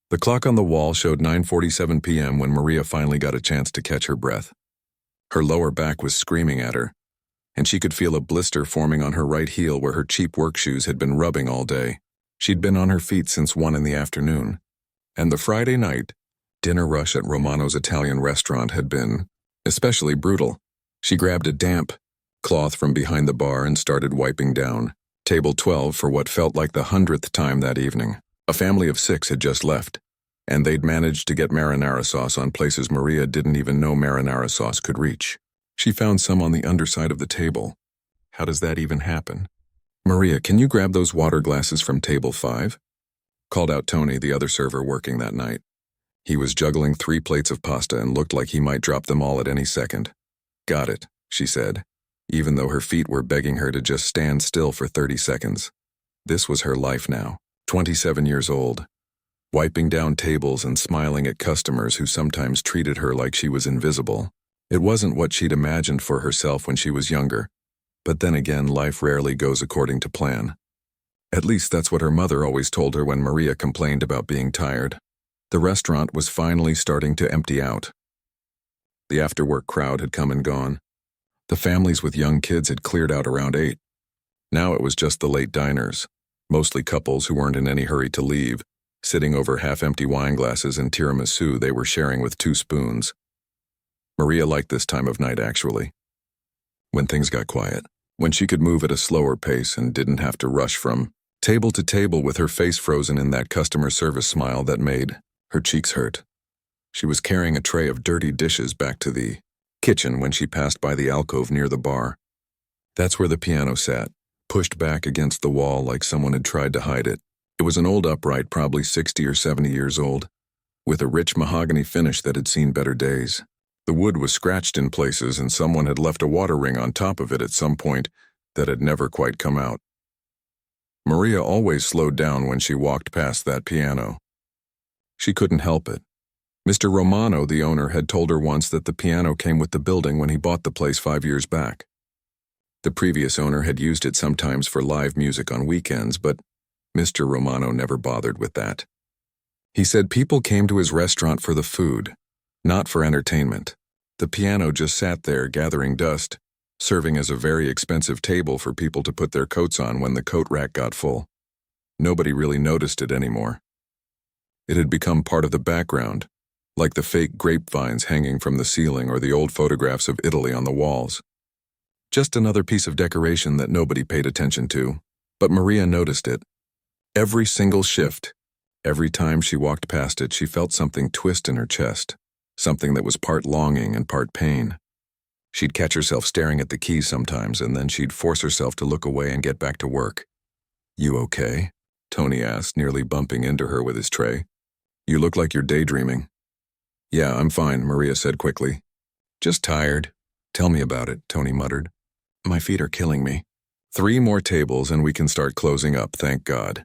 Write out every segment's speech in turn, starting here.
The clock on the wall showed 9:47 p.m. when Maria finally got a chance to catch her breath. Her lower back was screaming at her, and she could feel a blister forming on her right heel where her cheap work shoes had been rubbing all day. She'd been on her feet since 1 in the afternoon, and the Friday night dinner rush at Romano's Italian restaurant had been especially brutal. She grabbed a damp cloth from behind the bar and started wiping down table 12 for what felt like the 100th time that evening. A family of 6 had just left, and they'd managed to get marinara sauce on places Maria didn't even know marinara sauce could reach. She found some on the underside of the table. How does that even happen? "Maria, can you grab those water glasses from table 5? Called out Tony, the other server working that night. He was juggling 3 plates of pasta and looked like he might drop them all at any second. "Got it," she said, even though her feet were begging her to just stand still for 30 seconds. This was her life now, 27 years old, wiping down tables and smiling at customers who sometimes treated her like she was invisible. It wasn't what she'd imagined for herself when she was younger, but then again, life rarely goes according to plan. At least that's what her mother always told her when Maria complained about being tired. The restaurant was finally starting to empty out. The after-work crowd had come and gone. The families with young kids had cleared out around 8. Now it was just the late diners, mostly couples who weren't in any hurry to leave, sitting over half-empty wine glasses and tiramisu they were sharing with 2 spoons. Maria liked this time of night, actually. When things got quiet, when she could move at a slower pace and didn't have to rush from table to table with her face frozen in that customer service smile that made her cheeks hurt. She was carrying a tray of dirty dishes back to the kitchen when she passed by the alcove near the bar. That's where the piano sat, pushed back against the wall like someone had tried to hide it. It was an old upright, probably 60 or 70 years old, with a rich mahogany finish that had seen better days. The wood was scratched in places and someone had left a water ring on top of it at some point that had never quite come out. Maria always slowed down when she walked past that piano. She couldn't help it. Mr. Romano, the owner, had told her once that the piano came with the building when he bought the place 5 years back. The previous owner had used it sometimes for live music on weekends, but Mr. Romano never bothered with that. He said people came to his restaurant for the food, not for entertainment. The piano just sat there gathering dust, serving as a very expensive table for people to put their coats on when the coat rack got full. Nobody really noticed it anymore. It had become part of the background, like the fake grapevines hanging from the ceiling or the old photographs of Italy on the walls. Just another piece of decoration that nobody paid attention to, but Maria noticed it. Every single shift, every time she walked past it, she felt something twist in her chest, something that was part longing and part pain. She'd catch herself staring at the keys sometimes, and then she'd force herself to look away and get back to work. "You okay?" Tony asked, nearly bumping into her with his tray. "You look like you're daydreaming." "Yeah, I'm fine," Maria said quickly. "Just tired." "Tell me about it," Tony muttered. "My feet are killing me." 3 more tables and we can start closing up, thank God."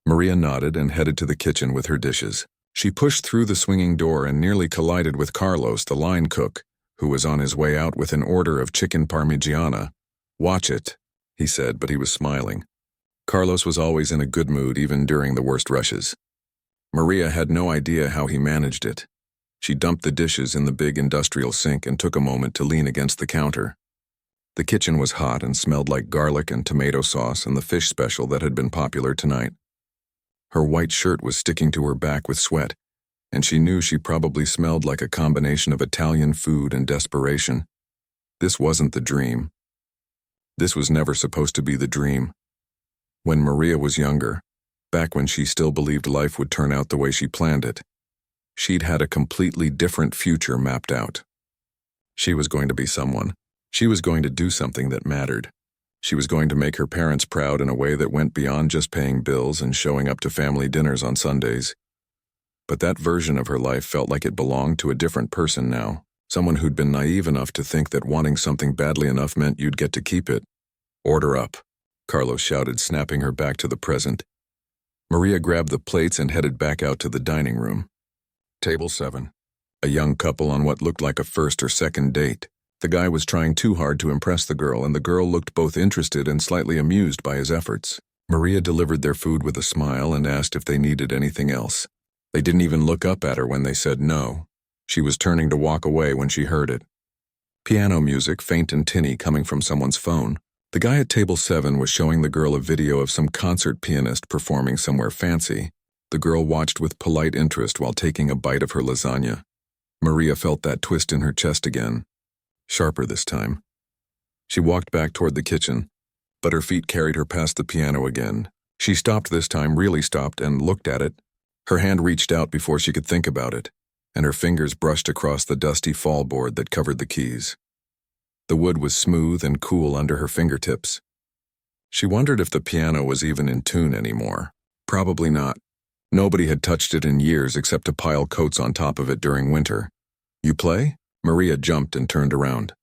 Maria nodded and headed to the kitchen with her dishes. She pushed through the swinging door and nearly collided with Carlos, the line cook, who was on his way out with an order of chicken parmigiana. "Watch it," he said, but he was smiling. Carlos was always in a good mood even during the worst rushes. Maria had no idea how he managed it. She dumped the dishes in the big industrial sink and took a moment to lean against the counter. The kitchen was hot and smelled like garlic and tomato sauce and the fish special that had been popular tonight. Her white shirt was sticking to her back with sweat, and she knew she probably smelled like a combination of Italian food and desperation. This wasn't the dream. This was never supposed to be the dream. When Maria was younger, back when she still believed life would turn out the way she planned it, she'd had a completely different future mapped out. She was going to be someone. She was going to do something that mattered. She was going to make her parents proud in a way that went beyond just paying bills and showing up to family dinners on Sundays. But that version of her life felt like it belonged to a different person now, someone who'd been naive enough to think that wanting something badly enough meant you'd get to keep it. "Order up," Carlos shouted, snapping her back to the present. Maria grabbed the plates and headed back out to the dining room. Table 7. A young couple on what looked like a first or second date. The guy was trying too hard to impress the girl, and the girl looked both interested and slightly amused by his efforts. Maria delivered their food with a smile and asked if they needed anything else. They didn't even look up at her when they said no. She was turning to walk away when she heard it. Piano music, faint and tinny, coming from someone's phone. The guy at table 7 was showing the girl a video of some concert pianist performing somewhere fancy. The girl watched with polite interest while taking a bite of her lasagna. Maria felt that twist in her chest again. Sharper this time. She walked back toward the kitchen, but her feet carried her past the piano again. She stopped this time, really stopped, and looked at it. Her hand reached out before she could think about it, and her fingers brushed across the dusty fall board that covered the keys. The wood was smooth and cool under her fingertips. She wondered if the piano was even in tune anymore. Probably not. Nobody had touched it in years except to pile coats on top of it during winter. "You play?" Maria jumped and turned around.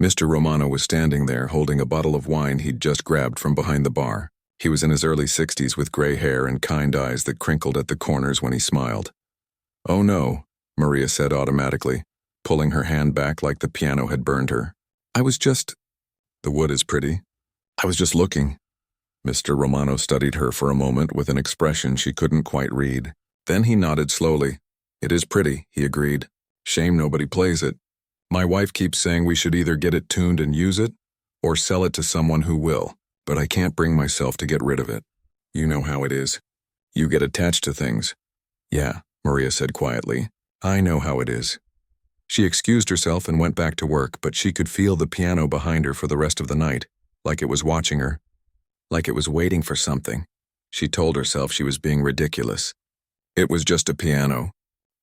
Mr. Romano was standing there holding a bottle of wine he'd just grabbed from behind the bar. He was in his early 60s with gray hair and kind eyes that crinkled at the corners when he smiled. "Oh no," Maria said automatically, pulling her hand back like the piano had burned her. "I was just—" "The wood is pretty. I was just looking." Mr. Romano studied her for a moment with an expression she couldn't quite read. Then he nodded slowly. "It is pretty," he agreed. "Shame nobody plays it. My wife keeps saying we should either get it tuned and use it, or sell it to someone who will, but I can't bring myself to get rid of it. You know how it is. You get attached to things." "Yeah," Maria said quietly. "I know how it is." She excused herself and went back to work, but she could feel the piano behind her for the rest of the night, like it was watching her, like it was waiting for something. She told herself she was being ridiculous. It was just a piano,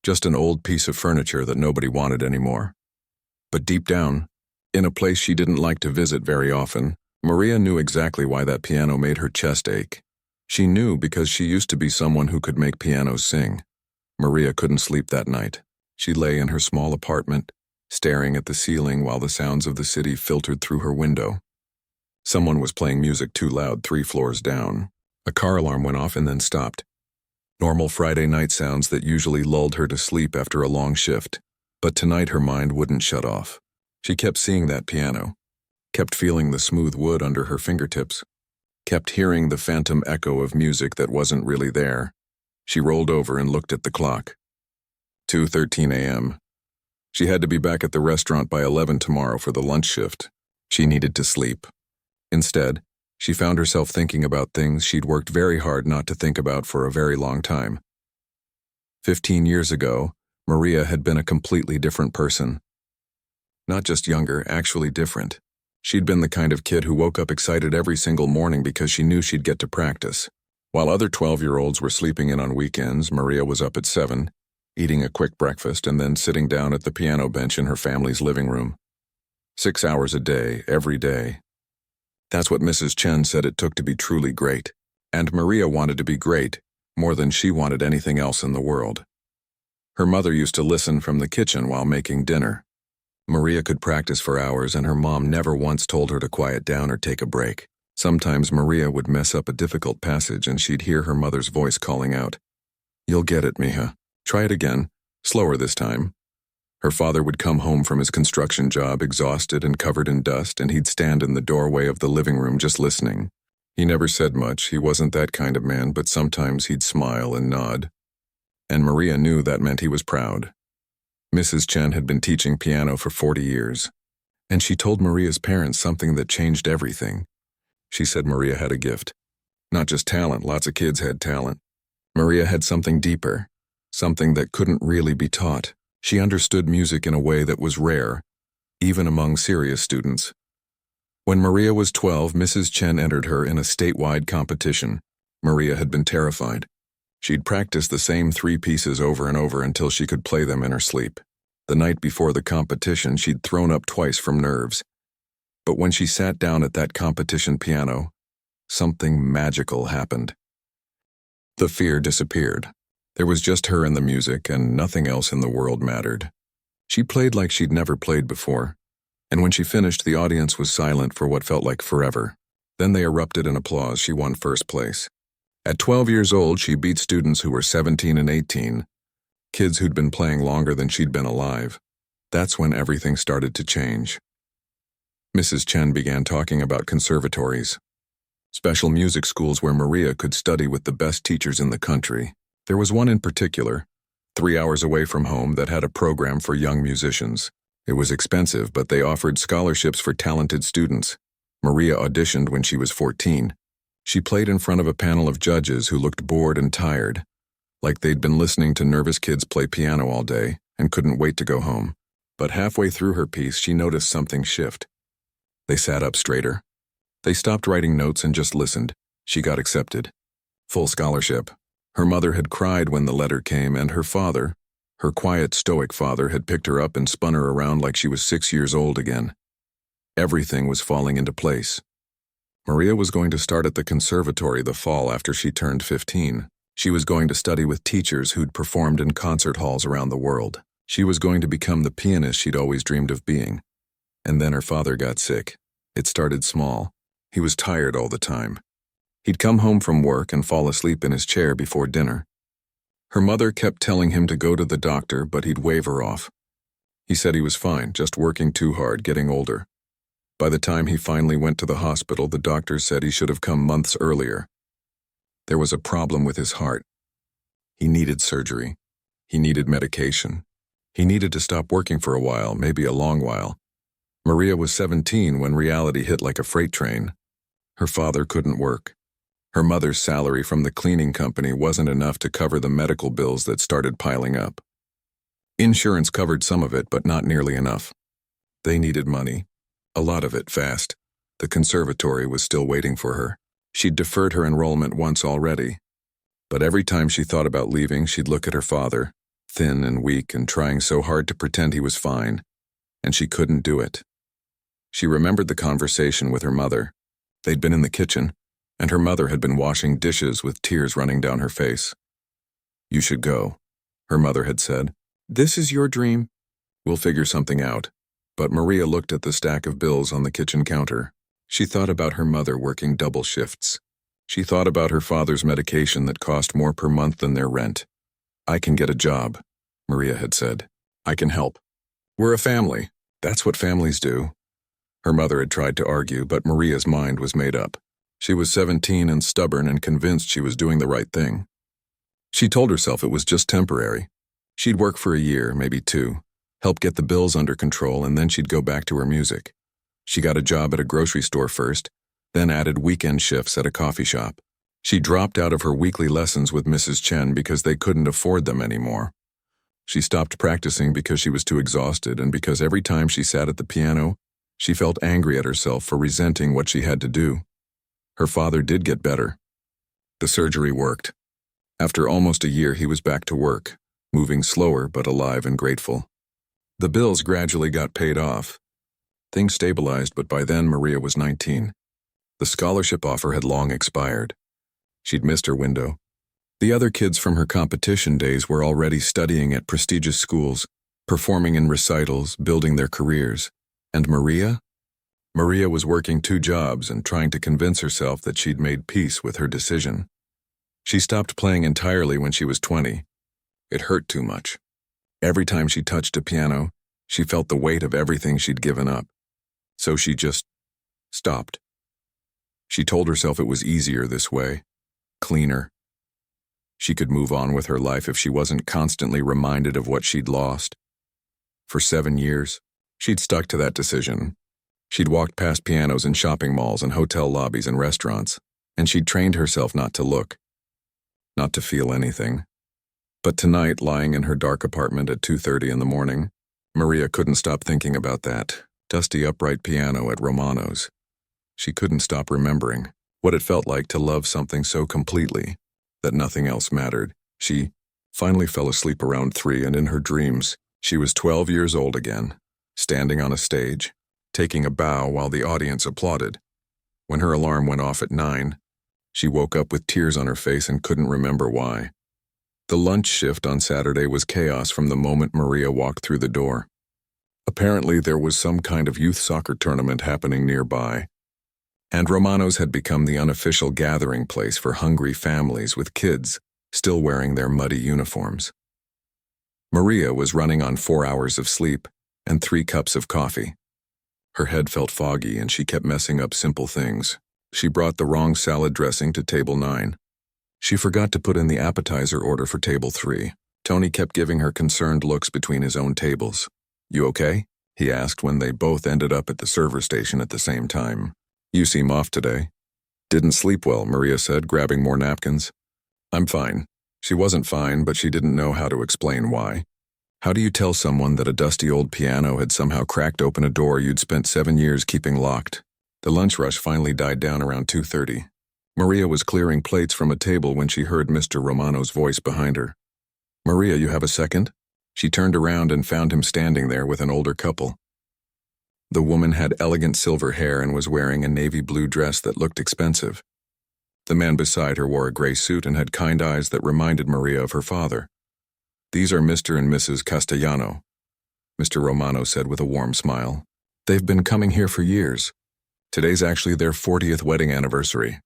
just an old piece of furniture that nobody wanted anymore. But deep down, in a place she didn't like to visit very often, Maria knew exactly why that piano made her chest ache. She knew because she used to be someone who could make pianos sing. Maria couldn't sleep that night. She lay in her small apartment, staring at the ceiling while the sounds of the city filtered through her window. Someone was playing music too loud 3 floors down. A car alarm went off and then stopped. Normal Friday night sounds that usually lulled her to sleep after a long shift. But tonight her mind wouldn't shut off. She kept seeing that piano, kept feeling the smooth wood under her fingertips, kept hearing the phantom echo of music that wasn't really there. She rolled over and looked at the clock. 2:13 a.m. She had to be back at the restaurant by 11 tomorrow for the lunch shift. She needed to sleep. Instead, she found herself thinking about things she'd worked very hard not to think about for a very long time. 15 years ago, Maria had been a completely different person. Not just younger, actually different. She'd been the kind of kid who woke up excited every single morning because she knew she'd get to practice. While other 12-year-olds were sleeping in on weekends, Maria was up at 7, eating a quick breakfast and then sitting down at the piano bench in her family's living room. 6 hours a day, every day. That's what Mrs. Chen said it took to be truly great. And Maria wanted to be great, more than she wanted anything else in the world. Her mother used to listen from the kitchen while making dinner. Maria could practice for hours and her mom never once told her to quiet down or take a break. Sometimes Maria would mess up a difficult passage and she'd hear her mother's voice calling out, "You'll get it, mija. Try it again. Slower this time." Her father would come home from his construction job exhausted and covered in dust, and he'd stand in the doorway of the living room just listening. He never said much, he wasn't that kind of man, but sometimes he'd smile and nod. And Maria knew that meant he was proud. Mrs. Chen had been teaching piano for 40 years, and she told Maria's parents something that changed everything. She said Maria had a gift. Not just talent, lots of kids had talent. Maria had something deeper, something that couldn't really be taught. She understood music in a way that was rare, even among serious students. When Maria was 12, Mrs. Chen entered her in a statewide competition. Maria had been terrified. She'd practiced the same 3 pieces over and over until she could play them in her sleep. The night before the competition, she'd thrown up twice from nerves. But when she sat down at that competition piano, something magical happened. The fear disappeared. There was just her and the music, and nothing else in the world mattered. She played like she'd never played before, and when she finished, the audience was silent for what felt like forever. Then they erupted in applause. She won first place. At 12 years old, she beat students who were 17 and 18, kids who'd been playing longer than she'd been alive. That's when everything started to change. Mrs. Chen began talking about conservatories, special music schools where Maria could study with the best teachers in the country. There was one in particular, 3 hours away from home, that had a program for young musicians. It was expensive, but they offered scholarships for talented students. Maria auditioned when she was 14. She played in front of a panel of judges who looked bored and tired, like they'd been listening to nervous kids play piano all day and couldn't wait to go home. But halfway through her piece, she noticed something shift. They sat up straighter. They stopped writing notes and just listened. She got accepted. Full scholarship. Her mother had cried when the letter came, and her father, her quiet, stoic father, had picked her up and spun her around like she was 6 years old again. Everything was falling into place. Maria was going to start at the conservatory the fall after she turned 15. She was going to study with teachers who'd performed in concert halls around the world. She was going to become the pianist she'd always dreamed of being. And then her father got sick. It started small. He was tired all the time. He'd come home from work and fall asleep in his chair before dinner. Her mother kept telling him to go to the doctor, but he'd wave her off. He said he was fine, just working too hard, getting older. By the time he finally went to the hospital, the doctors said he should have come months earlier. There was a problem with his heart. He needed surgery. He needed medication. He needed to stop working for a while, maybe a long while. Maria was 17 when reality hit like a freight train. Her father couldn't work. Her mother's salary from the cleaning company wasn't enough to cover the medical bills that started piling up. Insurance covered some of it, but not nearly enough. They needed money. A lot of it, fast. The conservatory was still waiting for her. She'd deferred her enrollment once already. But every time she thought about leaving, she'd look at her father, thin and weak and trying so hard to pretend he was fine, and she couldn't do it. She remembered the conversation with her mother. They'd been in the kitchen, and her mother had been washing dishes with tears running down her face. "You should go," her mother had said. "This is your dream. We'll figure something out." But Maria looked at the stack of bills on the kitchen counter. She thought about her mother working double shifts. She thought about her father's medication that cost more per month than their rent. "I can get a job," Maria had said. "I can help. We're a family. That's what families do." Her mother had tried to argue, but Maria's mind was made up. She was 17 and stubborn and convinced she was doing the right thing. She told herself it was just temporary. She'd work for a year, maybe 2, help get the bills under control, and then she'd go back to her music. She got a job at a grocery store first, then added weekend shifts at a coffee shop. She dropped out of her weekly lessons with Mrs. Chen because they couldn't afford them anymore. She stopped practicing because she was too exhausted, and because every time she sat at the piano, she felt angry at herself for resenting what she had to do. Her father did get better. The surgery worked. After almost a year, he was back to work, moving slower but alive and grateful. The bills gradually got paid off. Things stabilized, but by then Maria was 19. The scholarship offer had long expired. She'd missed her window. The other kids from her competition days were already studying at prestigious schools, performing in recitals, building their careers. And Maria? Maria was working 2 jobs and trying to convince herself that she'd made peace with her decision. She stopped playing entirely when she was 20. It hurt too much. Every time she touched a piano, she felt the weight of everything she'd given up. So she just stopped. She told herself it was easier this way, cleaner. She could move on with her life if she wasn't constantly reminded of what she'd lost. For 7 years, she'd stuck to that decision. She'd walked past pianos in shopping malls and hotel lobbies and restaurants, and she'd trained herself not to look, not to feel anything. But tonight, lying in her dark apartment at 2:30 in the morning, Maria couldn't stop thinking about that dusty upright piano at Romano's. She couldn't stop remembering what it felt like to love something so completely that nothing else mattered. She finally fell asleep around 3, and in her dreams, she was 12 years old again, standing on a stage, taking a bow while the audience applauded. When her alarm went off at 9, she woke up with tears on her face and couldn't remember why. The lunch shift on Saturday was chaos from the moment Maria walked through the door. Apparently, there was some kind of youth soccer tournament happening nearby, and Romano's had become the unofficial gathering place for hungry families with kids still wearing their muddy uniforms. Maria was running on 4 hours of sleep and 3 cups of coffee. Her head felt foggy and she kept messing up simple things. She brought the wrong salad dressing to table 9. She forgot to put in the appetizer order for table 3. Tony kept giving her concerned looks between his own tables. "You okay?" he asked when they both ended up at the server station at the same time. "You seem off today." "Didn't sleep well," Maria said, grabbing more napkins. "I'm fine." She wasn't fine, but she didn't know how to explain why. How do you tell someone that a dusty old piano had somehow cracked open a door you'd spent 7 years keeping locked? The lunch rush finally died down around 2:30. Maria was clearing plates from a table when she heard Mr. Romano's voice behind her. "Maria, you have a second?" She turned around and found him standing there with an older couple. The woman had elegant silver hair and was wearing a navy blue dress that looked expensive. The man beside her wore a gray suit and had kind eyes that reminded Maria of her father. "These are Mr. and Mrs. Castellano," Mr. Romano said with a warm smile. "They've been coming here for years. Today's actually their 40th wedding anniversary."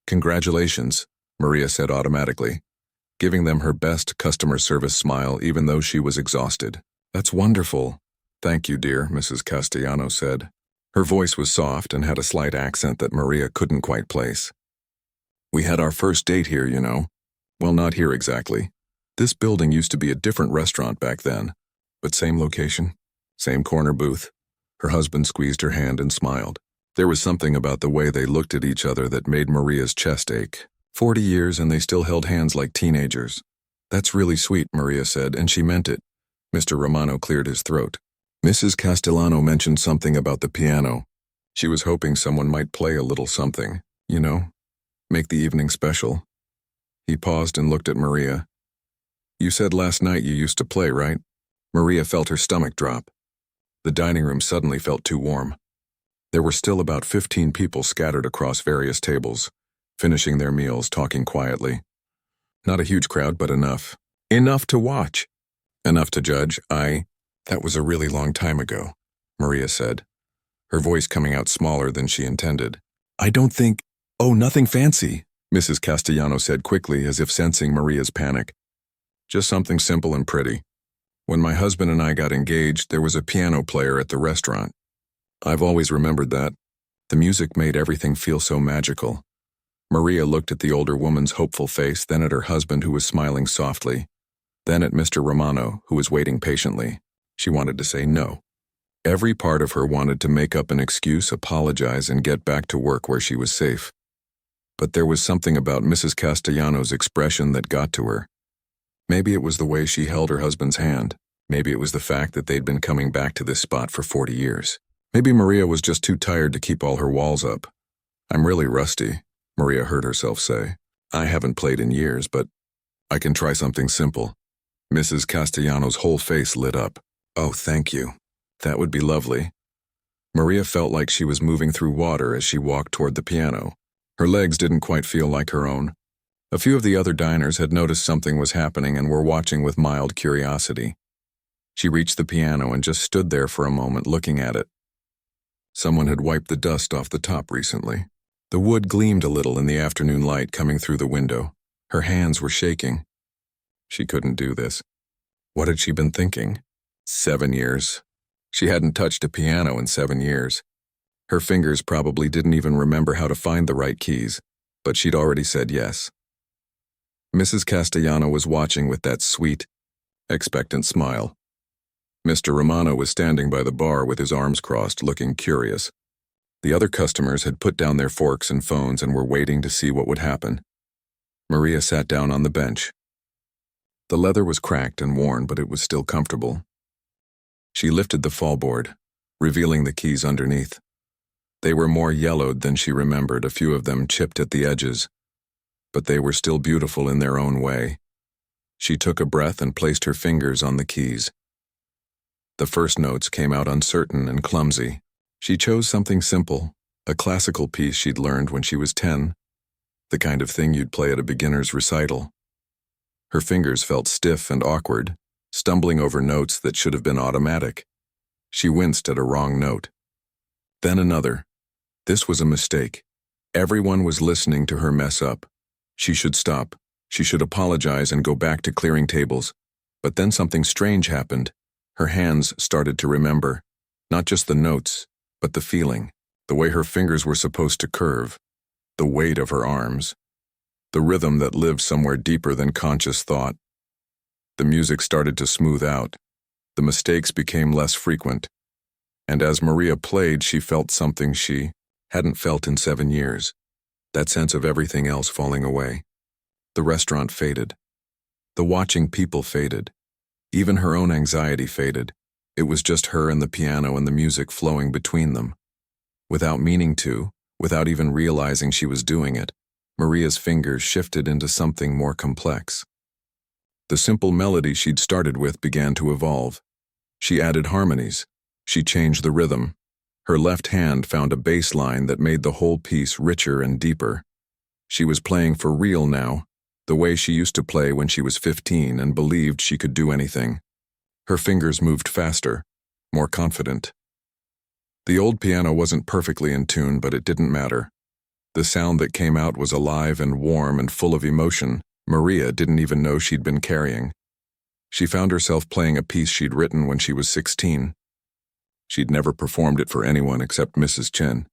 "Congratulations," Maria said automatically, giving them her best customer service smile even though she was exhausted. "That's wonderful." "Thank you, dear," Mrs. Castellano said. Her voice was soft and had a slight accent that Maria couldn't quite place. "We had our first date here, you know. Well, not here exactly. This building used to be a different restaurant back then, but same location, same corner booth." Her husband squeezed her hand and smiled. There was something about the way they looked at each other that made Maria's chest ache. 40 years and they still held hands like teenagers. "That's really sweet," Maria said, and she meant it. Mr. Romano cleared his throat. Mrs. Castellano mentioned something about the piano. She was hoping someone might play a little something, you know, make the evening special. He paused and looked at Maria. "You said last night you used to play, right?" Maria felt her stomach drop. The dining room suddenly felt too warm. There were still about 15 people scattered across various tables, finishing their meals, talking quietly. Not a huge crowd, but enough. Enough to watch. Enough to judge. That was a really long time ago, Maria said, her voice coming out smaller than she intended. "I don't think—" "Oh, nothing fancy," Mrs. Castellano said quickly as if sensing Maria's panic. "Just something simple and pretty. When my husband and I got engaged, there was a piano player at the restaurant. I've always remembered that. The music made everything feel so magical." Maria looked at the older woman's hopeful face, then at her husband who was smiling softly, then at Mr. Romano, who was waiting patiently. She wanted to say no. Every part of her wanted to make up an excuse, apologize, and get back to work where she was safe. But there was something about Mrs. Castellano's expression that got to her. Maybe it was the way she held her husband's hand. Maybe it was the fact that they'd been coming back to this spot for 40 years. Maybe Maria was just too tired to keep all her walls up. "I'm really rusty," Maria heard herself say. "I haven't played in years, but I can try something simple." Mrs. Castellano's whole face lit up. "Oh, thank you. That would be lovely." Maria felt like she was moving through water as she walked toward the piano. Her legs didn't quite feel like her own. A few of the other diners had noticed something was happening and were watching with mild curiosity. She reached the piano and just stood there for a moment looking at it. Someone had wiped the dust off the top recently. The wood gleamed a little in the afternoon light coming through the window. Her hands were shaking. She couldn't do this. What had she been thinking? 7 years. She hadn't touched a piano in 7 years. Her fingers probably didn't even remember how to find the right keys, but she'd already said yes. Mrs. Castellano was watching with that sweet, expectant smile. Mr. Romano was standing by the bar with his arms crossed, looking curious. The other customers had put down their forks and phones and were waiting to see what would happen. Maria sat down on the bench. The leather was cracked and worn, but it was still comfortable. She lifted the fallboard, revealing the keys underneath. They were more yellowed than she remembered, a few of them chipped at the edges, but they were still beautiful in their own way. She took a breath and placed her fingers on the keys. The first notes came out uncertain and clumsy. She chose something simple, a classical piece she'd learned when she was 10, the kind of thing you'd play at a beginner's recital. Her fingers felt stiff and awkward, stumbling over notes that should have been automatic. She winced at a wrong note. Then another. This was a mistake. Everyone was listening to her mess up. She should stop. She should apologize and go back to clearing tables. But then something strange happened. Her hands started to remember, not just the notes, but the feeling, the way her fingers were supposed to curve, the weight of her arms. the rhythm that lived somewhere deeper than conscious thought. The music started to smooth out. The mistakes became less frequent. And as Maria played, she felt something she hadn't felt in 7 years. That sense of everything else falling away. The restaurant faded. The watching people faded. Even her own anxiety faded. It was just her and the piano and the music flowing between them. Without meaning to, without even realizing she was doing it, Maria's fingers shifted into something more complex. The simple melody she'd started with began to evolve. She added harmonies. She changed the rhythm. Her left hand found a bass line that made the whole piece richer and deeper. She was playing for real now, the way she used to play when she was 15 and believed she could do anything. Her fingers moved faster, more confident. The old piano wasn't perfectly in tune, but it didn't matter. The sound that came out was alive and warm and full of emotion Maria didn't even know she'd been carrying. She found herself playing a piece she'd written when she was 16. She'd never performed it for anyone except Mrs. Chen.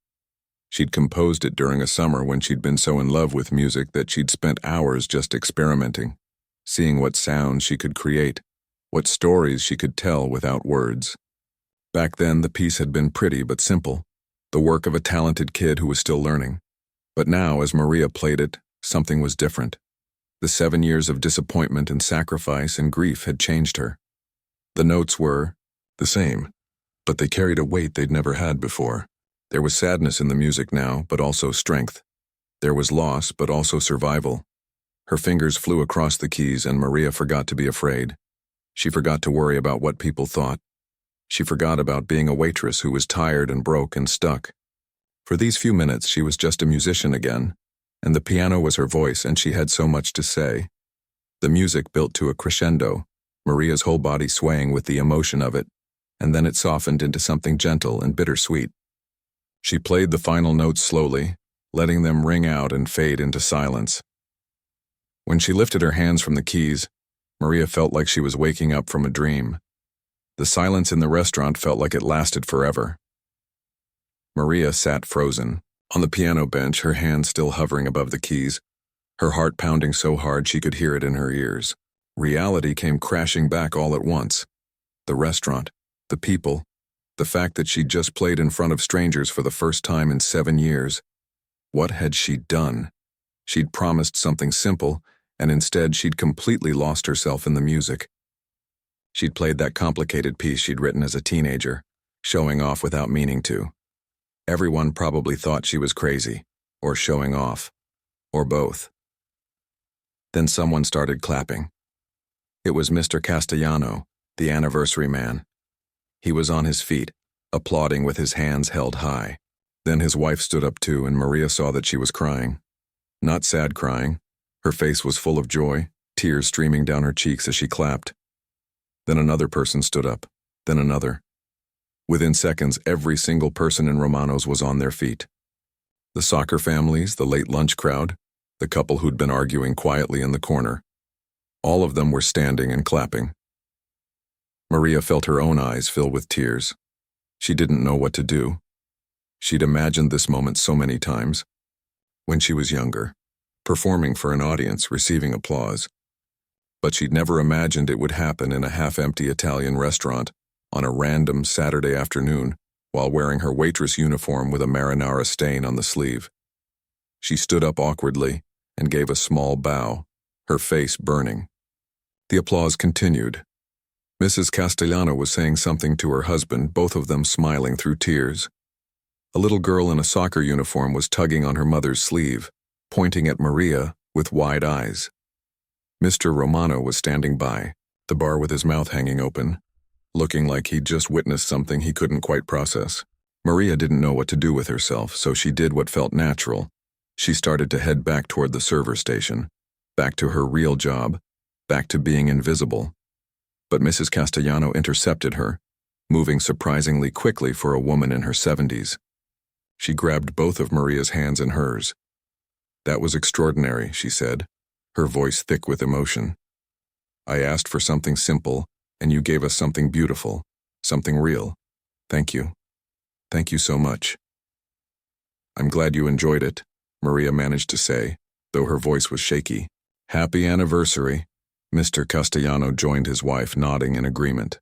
She'd composed it during a summer when she'd been so in love with music that she'd spent hours just experimenting, seeing what sounds she could create, what stories she could tell without words. Back then, the piece had been pretty but simple, the work of a talented kid who was still learning. But now, as Maria played it, something was different. The 7 years of disappointment and sacrifice and grief had changed her. The notes were the same, but they carried a weight they'd never had before. There was sadness in the music now, but also strength. There was loss, but also survival. Her fingers flew across the keys, and Maria forgot to be afraid. She forgot to worry about what people thought. She forgot about being a waitress who was tired and broke and stuck. For these few minutes, she was just a musician again, and the piano was her voice, and she had so much to say. The music built to a crescendo, Maria's whole body swaying with the emotion of it, and then it softened into something gentle and bittersweet. She played the final notes slowly, letting them ring out and fade into silence. When she lifted her hands from the keys, Maria felt like she was waking up from a dream. The silence in the restaurant felt like it lasted forever. Maria sat frozen, on the piano bench, her hands still hovering above the keys, her heart pounding so hard she could hear it in her ears. Reality came crashing back all at once. The restaurant, the people, the fact that she'd just played in front of strangers for the first time in 7 years. What had she done? She'd promised something simple, and instead she'd completely lost herself in the music. She'd played that complicated piece she'd written as a teenager, showing off without meaning to. Everyone probably thought she was crazy, or showing off, or both. Then someone started clapping. It was Mr. Castellano, the anniversary man. He was on his feet, applauding with his hands held high. Then his wife stood up too, and Maria saw that she was crying. Not sad crying. Her face was full of joy, tears streaming down her cheeks as she clapped. Then another person stood up, then another. Within seconds, every single person in Romano's was on their feet. The soccer families, the late lunch crowd, the couple who'd been arguing quietly in the corner. All of them were standing and clapping. Maria felt her own eyes fill with tears. She didn't know what to do. She'd imagined this moment so many times. When she was younger, performing for an audience, receiving applause. But she'd never imagined it would happen in a half-empty Italian restaurant on a random Saturday afternoon while wearing her waitress uniform with a marinara stain on the sleeve. She stood up awkwardly and gave a small bow, her face burning. The applause continued. Mrs. Castellano was saying something to her husband, both of them smiling through tears. A little girl in a soccer uniform was tugging on her mother's sleeve, pointing at Maria with wide eyes. Mr. Romano was standing by, the bar with his mouth hanging open, looking like he'd just witnessed something he couldn't quite process. Maria didn't know what to do with herself, so she did what felt natural. She started to head back toward the server station, back to her real job, back to being invisible. But Mrs. Castellano intercepted her, moving surprisingly quickly for a woman in her 70s. She grabbed both of Maria's hands in hers. "That was extraordinary," she said, her voice thick with emotion. "I asked for something simple, and you gave us something beautiful, something real. Thank you. Thank you so much." "I'm glad you enjoyed it," Maria managed to say, though her voice was shaky. "Happy anniversary." Mr. Castellano joined his wife, nodding in agreement.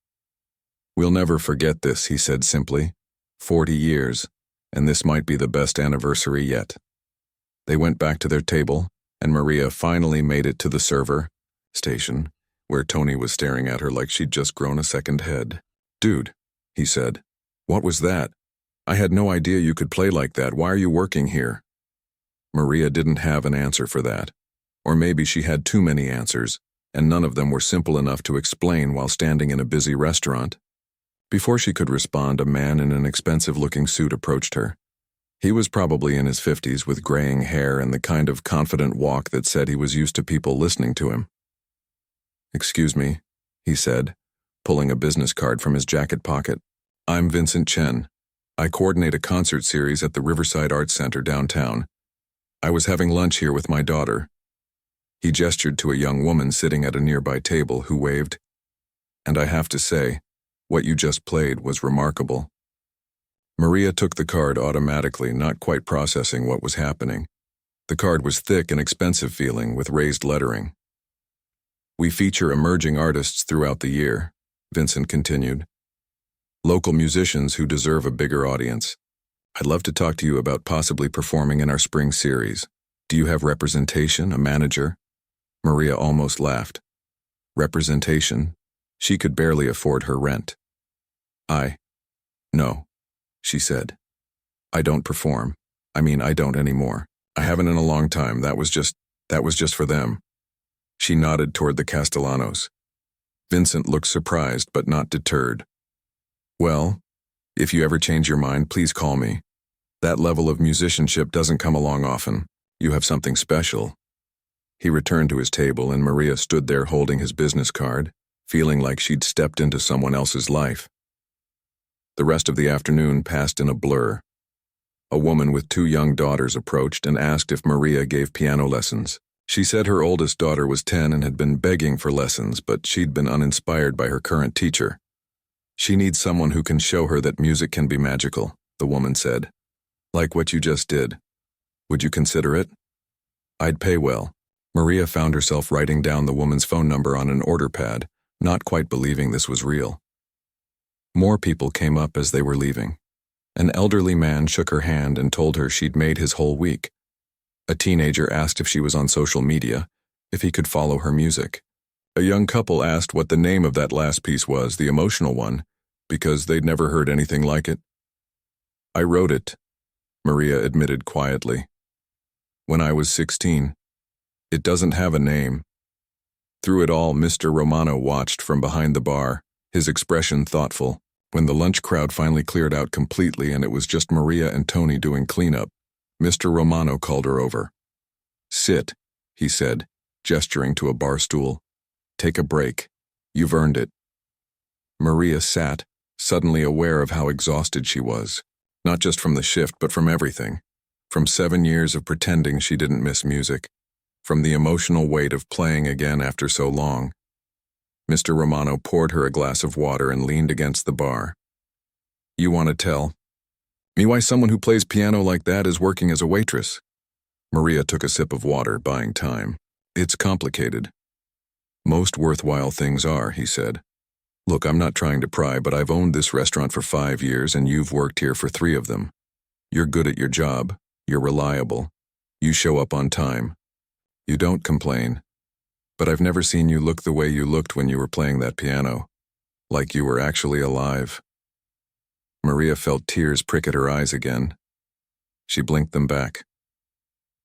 "We'll never forget this," he said simply. 40 years, and this might be the best anniversary yet. They went back to their table, and Maria finally made it to the server station, where Tony was staring at her like she'd just grown a second head. "Dude," he said. "What was that? I had no idea you could play like that. Why are you working here?" Maria didn't have an answer for that. Or maybe she had too many answers, and none of them were simple enough to explain while standing in a busy restaurant. Before she could respond, a man in an expensive-looking suit approached her. He was probably in his 50s with graying hair and the kind of confident walk that said he was used to people listening to him. "Excuse me," he said, pulling a business card from his jacket pocket. "I'm Vincent Chen. I coordinate a concert series at the Riverside Arts Center downtown. I was having lunch here with my daughter." He gestured to a young woman sitting at a nearby table who waved. "And I have to say, what you just played was remarkable." Maria took the card automatically, not quite processing what was happening. The card was thick and expensive feeling, with raised lettering. "We feature emerging artists throughout the year," Vincent continued. "Local musicians who deserve a bigger audience. I'd love to talk to you about possibly performing in our spring series. Do you have representation, a manager?" Maria almost laughed. Representation? She could barely afford her rent. No, she said. "I don't perform. I don't anymore. I haven't in a long time. That was just for them." She nodded toward the Castellanos. Vincent looked surprised but not deterred. "Well, if you ever change your mind, please call me. That level of musicianship doesn't come along often. You have something special." He returned to his table, and Maria stood there holding his business card, feeling like she'd stepped into someone else's life. The rest of the afternoon passed in a blur. A woman with 2 young daughters approached and asked if Maria gave piano lessons. She said her oldest daughter was 10 and had been begging for lessons, but she'd been uninspired by her current teacher. "She needs someone who can show her that music can be magical," the woman said. "Like what you just did. Would you consider it?" "I'd pay well." Maria found herself writing down the woman's phone number on an order pad, not quite believing this was real. More people came up as they were leaving. An elderly man shook her hand and told her she'd made his whole week. A teenager asked if she was on social media, if he could follow her music. A young couple asked what the name of that last piece was, the emotional one, because they'd never heard anything like it. "I wrote it," Maria admitted quietly. "When I was 16. It doesn't have a name." Through it all, Mr. Romano watched from behind the bar, his expression thoughtful. When the lunch crowd finally cleared out completely and it was just Maria and Tony doing cleanup, Mr. Romano called her over. "Sit," he said, gesturing to a bar stool. "Take a break. You've earned it." Maria sat, suddenly aware of how exhausted she was, not just from the shift but from everything. From 7 years of pretending she didn't miss music. From the emotional weight of playing again after so long. Mr. Romano poured her a glass of water and leaned against the bar. "You want to tell me why someone who plays piano like that is working as a waitress?" Maria took a sip of water, buying time. "It's complicated." "Most worthwhile things are," he said. "Look, I'm not trying to pry, but I've owned this restaurant for 5 years and you've worked here for 3 of them. You're good at your job. You're reliable. You show up on time. You don't complain. But I've never seen you look the way you looked when you were playing that piano. Like you were actually alive." Maria felt tears prick at her eyes again. She blinked them back.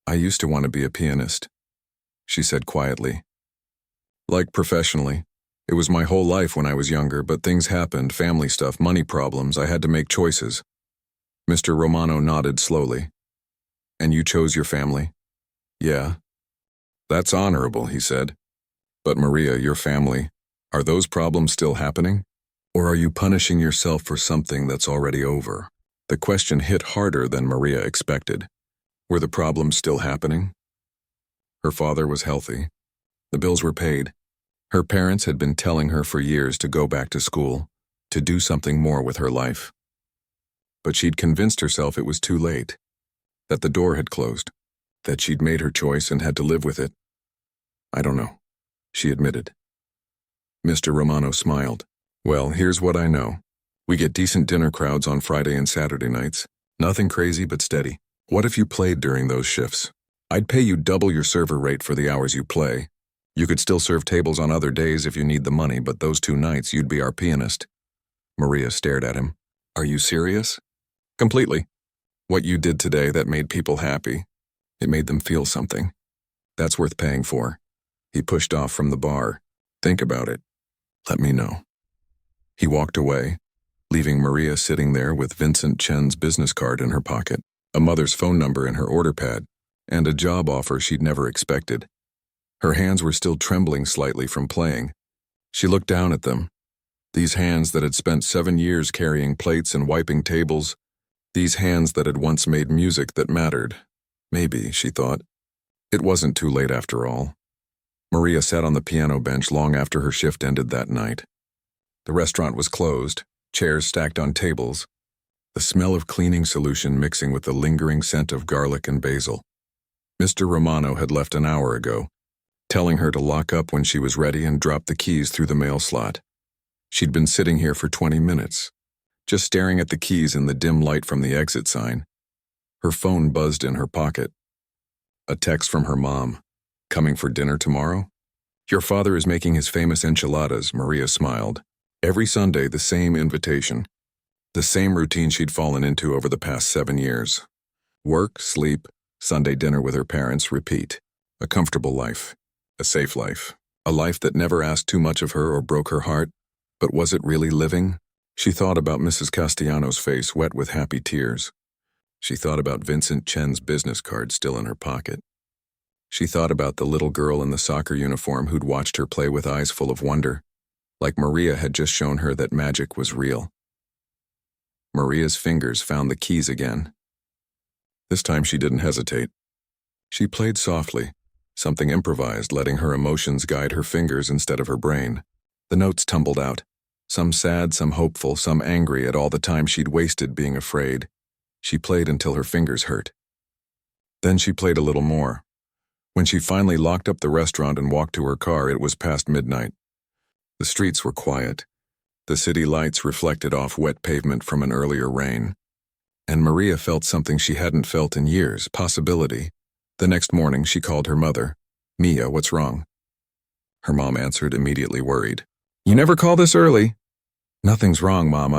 "I used to want to be a pianist," she said quietly. "Like professionally. It was my whole life when I was younger, but things happened, family stuff, money problems, I had to make choices." Mr. Romano nodded slowly. "And you chose your family?" "Yeah." "That's honorable," he said. "But Maria, your family, are those problems still happening? Or are you punishing yourself for something that's already over?" The question hit harder than Maria expected. Were the problems still happening? Her father was healthy. The bills were paid. Her parents had been telling her for years to go back to school, to do something more with her life. But she'd convinced herself it was too late, that the door had closed. That she'd made her choice and had to live with it. I don't know, she admitted. Mr. Romano smiled. Well, here's what I know. We get decent dinner crowds on Friday and Saturday nights. Nothing crazy but steady. What if you played during those shifts? I'd pay you double your server rate for the hours you play. You could still serve tables on other days if you need the money, but those 2 nights you'd be our pianist. Maria stared at him. Are you serious? Completely. What you did today, that made people happy. It made them feel something. That's worth paying for. He pushed off from the bar. Think about it. Let me know. He walked away, leaving Maria sitting there with Vincent Chen's business card in her pocket, a mother's phone number in her order pad, and a job offer she'd never expected. Her hands were still trembling slightly from playing. She looked down at them. These hands that had spent 7 years carrying plates and wiping tables. These hands that had once made music that mattered. Maybe, she thought. It wasn't too late after all. Maria sat on the piano bench long after her shift ended that night. The restaurant was closed, chairs stacked on tables, the smell of cleaning solution mixing with the lingering scent of garlic and basil. Mr. Romano had left an hour ago, telling her to lock up when she was ready and drop the keys through the mail slot. She'd been sitting here for 20 minutes, just staring at the keys in the dim light from the exit sign. Her phone buzzed in her pocket. A text from her mom. Coming for dinner tomorrow? Your father is making his famous enchiladas, Maria smiled. Every Sunday, the same invitation. The same routine she'd fallen into over the past 7 years. Work, sleep, Sunday dinner with her parents, repeat. A comfortable life. A safe life. A life that never asked too much of her or broke her heart. But was it really living? She thought about Mrs. Castellano's face wet with happy tears. She thought about Vincent Chen's business card still in her pocket. She thought about the little girl in the soccer uniform who'd watched her play with eyes full of wonder, like Maria had just shown her that magic was real. Maria's fingers found the keys again. This time she didn't hesitate. She played softly, something improvised, letting her emotions guide her fingers instead of her brain. The notes tumbled out, some sad, some hopeful, some angry at all the time she'd wasted being afraid. She played until her fingers hurt. Then she played a little more. When she finally locked up the restaurant and walked to her car, it was past midnight. The streets were quiet. The city lights reflected off wet pavement from an earlier rain. And Maria felt something she hadn't felt in years, possibility. The next morning, she called her mother. Mia, what's wrong? Her mom answered, immediately worried. You never call this early. Nothing's wrong, Mama.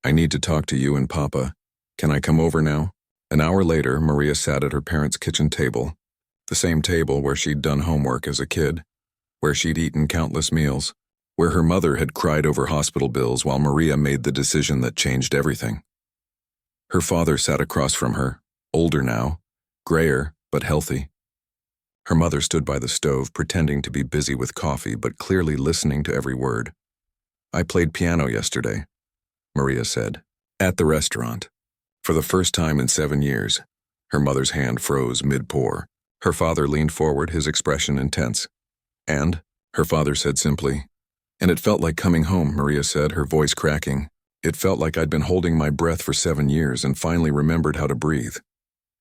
I need to talk to you and Papa. Can I come over now? An hour later, Maria sat at her parents' kitchen table. The same table where she'd done homework as a kid, where she'd eaten countless meals, where her mother had cried over hospital bills while Maria made the decision that changed everything. Her father sat across from her, older now, grayer but healthy. Her mother stood by the stove, pretending to be busy with coffee but clearly listening to every word. I played piano yesterday, Maria said, at the restaurant. For the first time in 7 years. Her mother's hand froze mid-pour. Her father leaned forward, his expression intense. And, her father said simply, and it felt like coming home, Maria said, her voice cracking. It felt like I'd been holding my breath for 7 years and finally remembered how to breathe.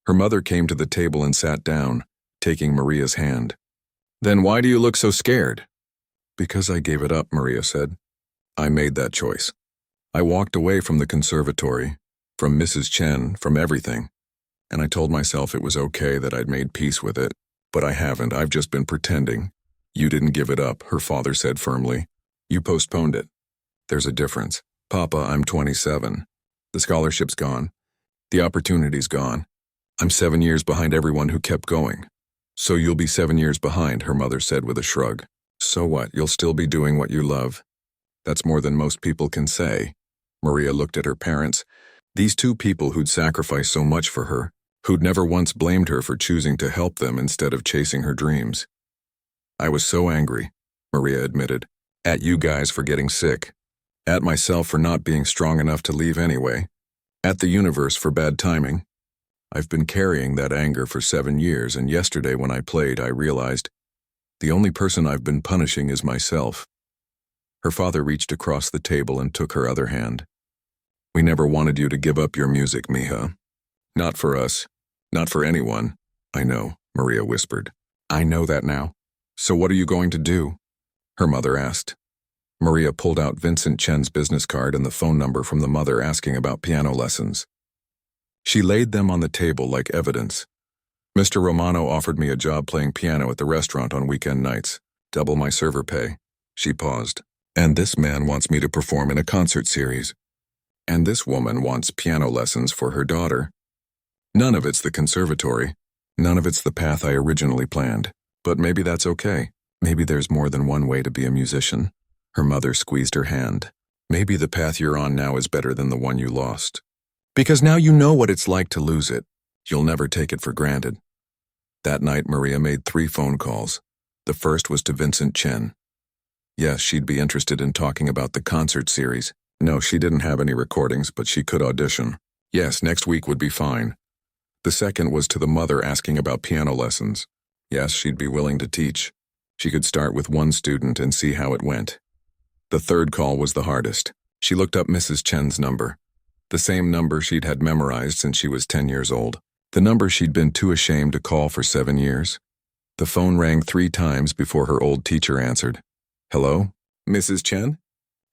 Her mother came to the table and sat down, taking Maria's hand. Then why do you look so scared? Because I gave it up, Maria said. I made that choice. I walked away from the conservatory, from Mrs. Chen, from everything. And I told myself it was okay that I'd made peace with it. But I haven't, I've just been pretending. You didn't give it up, her father said firmly. You postponed it. There's a difference. Papa, I'm 27. The scholarship's gone. The opportunity's gone. I'm 7 years behind everyone who kept going. So you'll be 7 years behind, her mother said with a shrug. So what, you'll still be doing what you love. That's more than most people can say. Maria looked at her parents. These 2 people who'd sacrificed so much for her, who'd never once blamed her for choosing to help them instead of chasing her dreams. I was so angry, Maria admitted, at you guys for getting sick, at myself for not being strong enough to leave anyway, at the universe for bad timing. I've been carrying that anger for 7 years, and yesterday when I played, I realized the only person I've been punishing is myself. Her father reached across the table and took her other hand. We never wanted you to give up your music, Mija. Not for us. Not for anyone. I know, Maria whispered. I know that now. So what are you going to do? Her mother asked. Maria pulled out Vincent Chen's business card and the phone number from the mother asking about piano lessons. She laid them on the table like evidence. Mr. Romano offered me a job playing piano at the restaurant on weekend nights, double my server pay. She paused. And this man wants me to perform in a concert series. And this woman wants piano lessons for her daughter. None of it's the conservatory. None of it's the path I originally planned. But maybe that's okay. Maybe there's more than one way to be a musician. Her mother squeezed her hand. Maybe the path you're on now is better than the one you lost. Because now you know what it's like to lose it. You'll never take it for granted. That night, Maria made 3 phone calls. The first was to Vincent Chen. Yes, she'd be interested in talking about the concert series. No, she didn't have any recordings, but she could audition. Yes, next week would be fine. The second was to the mother asking about piano lessons. Yes, she'd be willing to teach. She could start with 1 student and see how it went. The third call was the hardest. She looked up Mrs. Chen's number. The same number she'd had memorized since she was 10 years old. The number she'd been too ashamed to call for 7 years. The phone rang 3 times before her old teacher answered. Hello? Mrs. Chen?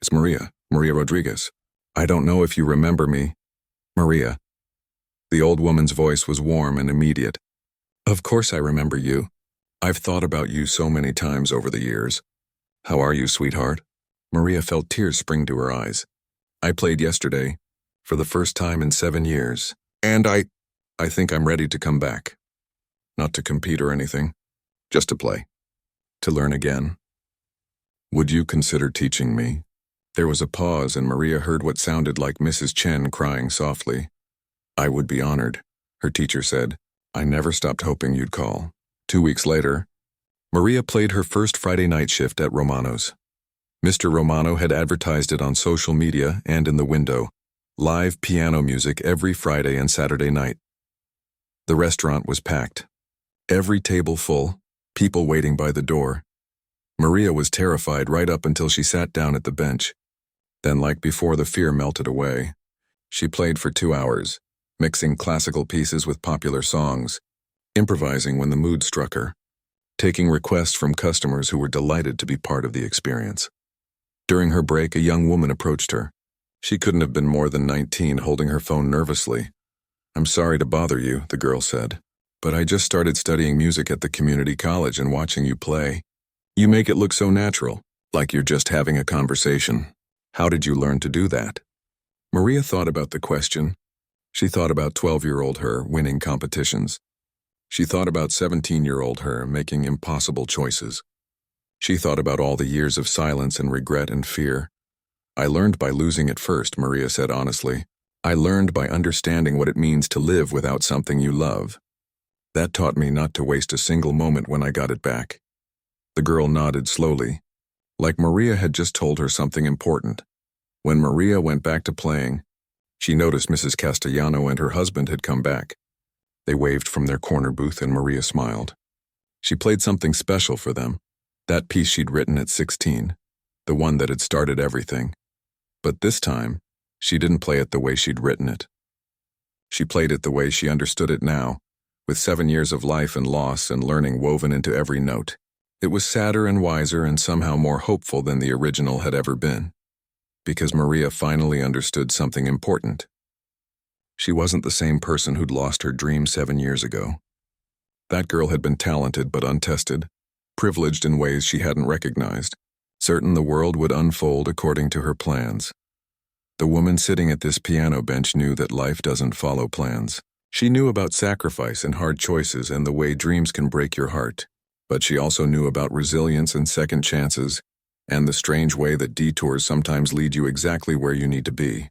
It's Maria Rodriguez. I don't know if you remember me. Maria. The old woman's voice was warm and immediate. Of course I remember you. I've thought about you so many times over the years. How are you, sweetheart? Maria felt tears spring to her eyes. I played yesterday, for the first time in 7 years, and I think I'm ready to come back. Not to compete or anything, just to play. To learn again. Would you consider teaching me? There was a pause and Maria heard what sounded like Mrs. Chen crying softly. I would be honored, her teacher said. I never stopped hoping you'd call. 2 weeks later, Maria played her first Friday night shift at Romano's. Mr. Romano had advertised it on social media and in the window. Live piano music every Friday and Saturday night. The restaurant was packed. Every table full, people waiting by the door. Maria was terrified right up until she sat down at the bench. Then, like before, the fear melted away. She played for 2 hours, mixing classical pieces with popular songs, improvising when the mood struck her, taking requests from customers who were delighted to be part of the experience. During her break, a young woman approached her. She couldn't have been more than 19, holding her phone nervously. I'm sorry to bother you, the girl said, but I just started studying music at the community college and watching you play. You make it look so natural, like you're just having a conversation. How did you learn to do that? Maria thought about the question. She thought about 12-year-old her winning competitions. She thought about 17-year-old her making impossible choices. She thought about all the years of silence and regret and fear. I learned by losing at first, Maria said honestly. I learned by understanding what it means to live without something you love. That taught me not to waste a single moment when I got it back. The girl nodded slowly, like Maria had just told her something important. When Maria went back to playing, she noticed Mrs. Castellano and her husband had come back. They waved from their corner booth and Maria smiled. She played something special for them, that piece she'd written at 16, the one that had started everything. But this time, she didn't play it the way she'd written it. She played it the way she understood it now, with 7 years of life and loss and learning woven into every note. It was sadder and wiser and somehow more hopeful than the original had ever been. Because Maria finally understood something important. She wasn't the same person who'd lost her dream 7 years ago. That girl had been talented but untested, privileged in ways she hadn't recognized, certain the world would unfold according to her plans. The woman sitting at this piano bench knew that life doesn't follow plans. She knew about sacrifice and hard choices and the way dreams can break your heart. But she also knew about resilience and second chances, and the strange way that detours sometimes lead you exactly where you need to be.